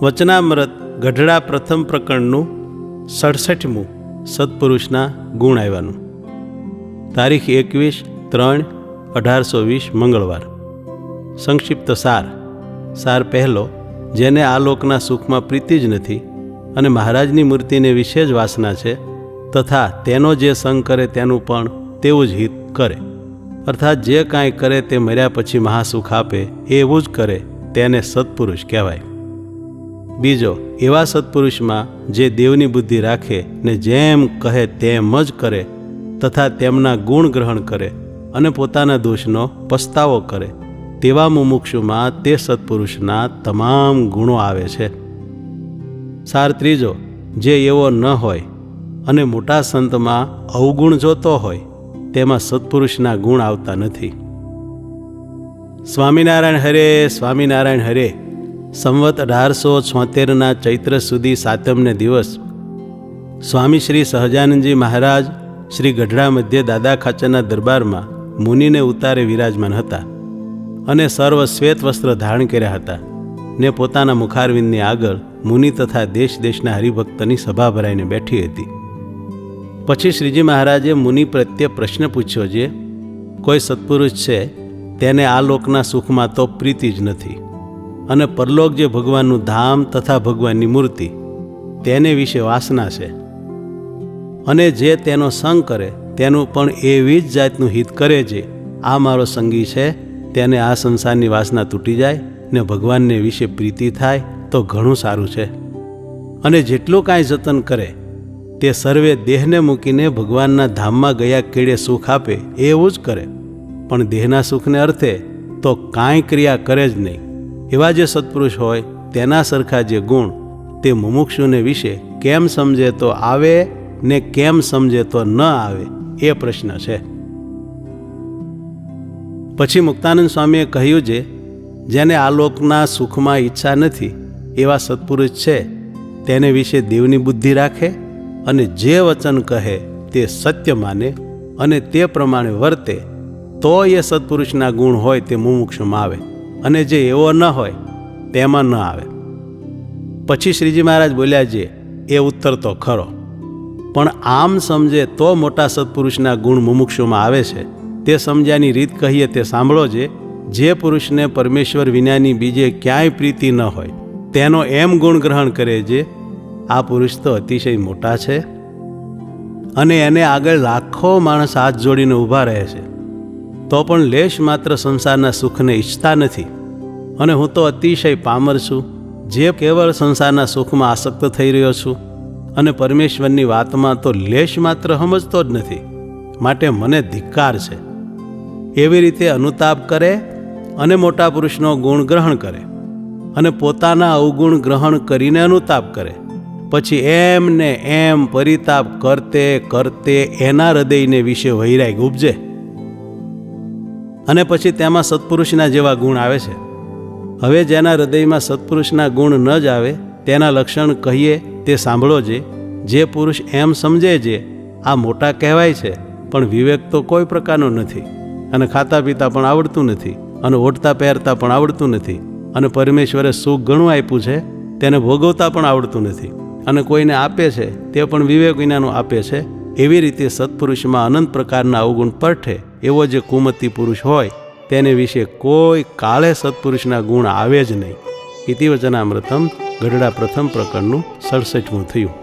વચનામૃત ગઢડા પ્રથમ પ્રકરણનું 67મું સત્પુરુષના ગુણ આવ્યાનું. તારીખ 21/3/1820 મંગળવાર. સંક્ષિપ્ત સાર પહેલો. જેને આ લોકના સુખમાં પ્રીતિ જ નથી અને મહારાજની મૂર્તિને વિશે જ વાસના છે, તથા તેનો જે સંગ કરે તેનું પણ તેવું જ હિત કરે, અર્થાત જે કાંઈ કરે તે મર્યા પછી મહાસુખ આપે એવું જ કરે, તેને સત્પુરુષ કહેવાય. બીજો, એવા સત્પુરુષમાં જે દેવની બુદ્ધિ રાખે ને જેમ કહે તેમ જ કરે, તથા તેમના ગુણ ગ્રહણ કરે અને પોતાના દોષનો પસ્તાવો કરે, તેવા મુમુક્ષુમાં તે સત્પુરુષના તમામ ગુણો આવે છે. સાર ત્રીજો, જે એવો ન હોય અને મોટા સંતમાં અવગુણ જોતો હોય, તેમાં સત્પુરુષના ગુણ આવતા નથી. સ્વામિનારાયણ હરે, સ્વામિનારાયણ હરે. સંવત 1876 ચૈત્ર સુધી 7મને દિવસ સ્વામી શ્રી સહજાનંદજી મહારાજ શ્રી ગઢડા મધ્ય દાદા ખાચરના દરબારમાં મુનિને ઉતારે વિરાજમાન હતા અને સર્વ શ્વેત વસ્ત્ર ધારણ કર્યા હતા ને પોતાના મુખારવિંદની આગળ મુનિ તથા દેશ દેશના હરિભક્તની સભા ભરાઈને બેઠી હતી. પછી શ્રીજી મહારાજે મુનિ પ્રત્યે પ્રશ્ન પૂછ્યો, જે કોઈ સત્પુરુષ છે તેને આ લોકના સુખમાં તો પ્રીતિ જ નથી અને પરલોક જે ભગવાનનું ધામ તથા ભગવાનની મૂર્તિ તેને વિશે વાસના છે, અને જે તેનો સંગ કરે તેનું પણ એવી જ જાતનું હિત કરે, જે આ મારો સંગી છે તેને આ સંસારની વાસના તૂટી જાય ને ભગવાનને વિશે પ્રીતિ થાય તો ઘણું સારું છે. અને જેટલું કાંઈ જતન કરે તે સર્વે દેહને મૂકીને ભગવાનના ધામમાં ગયા કેળે સુખ આપે એવું જ કરે, પણ દેહના સુખને અર્થે તો કાંઈ ક્રિયા કરે જ નહીં. એવા જે સત્પુરુષ હોય તેના સરખા જે ગુણ તે મુમુક્ષુને વિશે કેમ સમજે તો આવે ને કેમ સમજે તો ન આવે, એ પ્રશ્ન છે. પછી મુક્તાનંદ સ્વામીએ કહ્યું, જે જેને આ લોકના સુખમાં ઈચ્છા નથી એવા સત્પુરુષ છે તેને વિશે દેવની બુદ્ધિ રાખે અને જે વચન કહે તે સત્ય માને અને તે પ્રમાણે વર્તે, તો એ સત્પુરુષના ગુણ હોય તે મુમુક્ષુમાં આવે, અને જે એવો ન હોય તેમાં ન આવે. પછી શ્રીજી મહારાજ બોલ્યા, જે એ ઉત્તર તો ખરો, પણ આમ સમજે તો મોટા સત્પુરુષના ગુણ મુમુક્ષુમાં આવે છે. તે સમજ્યાની રીત કહીએ તે સાંભળો, જે પુરુષને પરમેશ્વર વિનાની બીજે ક્યાંય પ્રીતિ ન હોય તેનો એમ ગુણ ગ્રહણ કરે, જે આ પુરુષ તો અતિશય મોટા છે અને એને આગળ લાખો માણસ હાથ જોડીને ઊભા રહે છે, તો પણ લેશ માત્ર સંસારના સુખને ઈચ્છતા નથી, અને હું તો અતિશય પામર છું, જે કેવળ સંસારના સુખમાં આસક્ત થઈ રહ્યો છું અને પરમેશ્વરની વાતમાં તો લેશ માત્ર સમજતો જ નથી, માટે મને ધિક્કાર છે. એવી રીતે અનુતાપ કરે અને મોટા પુરુષનો ગુણ ગ્રહણ કરે અને પોતાના અવગુણ ગ્રહણ કરીને અનુતાપ કરે, પછી એમ ને એમ પરિતાપ કરતે કરતે એના હૃદયને વિશે વૈરાગ્ય ઉપજે, અને પછી તેમાં સત્પુરુષના જેવા ગુણ આવે છે. હવે જેના હૃદયમાં સત્પુરુષના ગુણ ન જ આવે તેના લક્ષણ કહીએ તે સાંભળો, જે પુરુષ એમ સમજે, જે આ મોટા કહેવાય છે પણ વિવેક તો કોઈ પ્રકારનો નથી, અને ખાતા પીતા પણ આવડતું નથી, અને ઓઢતા પહેરતા પણ આવડતું નથી, અને પરમેશ્વરે સુખ ઘણું આપ્યું છે તેને ભોગવતા પણ આવડતું નથી, અને કોઈને આપે છે તે પણ વિવેક વિનાનું આપે છે. એવી રીતે સત્પુરુષમાં અનંત પ્રકારના અવગુણ પરઠે એવો જે કુમતી પુરુષ હોય તેને વિશે કોઈ કાળે સત્પુરુષના ગુણ આવે જ નહીં. ઇતિ વચનામૃતમ ગઢડા પ્રથમ પ્રકરણનું 67મું થયું.